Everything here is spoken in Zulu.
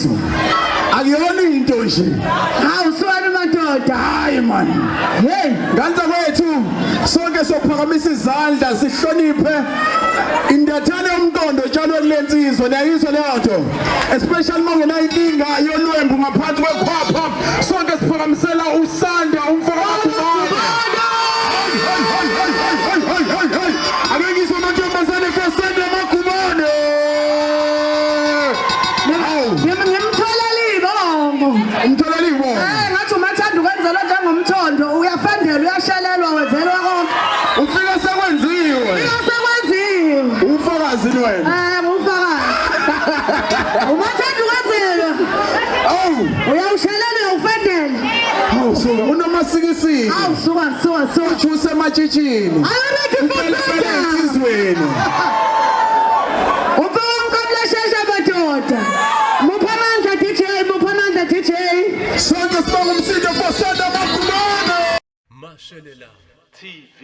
iqiniso akuyona into nje Awusona madoda. hayi man Hey, Ganza kwethu sonke sophakamisa izandla sihloniphe indathane yomqondo njalo kulensizwe nayizwe leyo especially mangena inkinga yolwembu ngaphansi kwekhwapha sonke siphakamisela uSanda umfowethu akengizwe amantombazane eFasenda magumane ngimthola libongo. umthola libo Ngathi umhathandukwenzelwa njengomthondo uyafendela uyashelelwa wenzelwa konke. ufika sekwenziwe Sekwenziwe. ufakazi wena Ufakazi. Umhathandukwenzelwa. Uyawushelela ufendela. so unamasikisiki Suka. ujuse ematshitshini Ayona kufunda. izweni Umqambile shesha madoda. Muphamandla DJ. sonke sibonga umsindo for Sanda magumane Mashelela TV.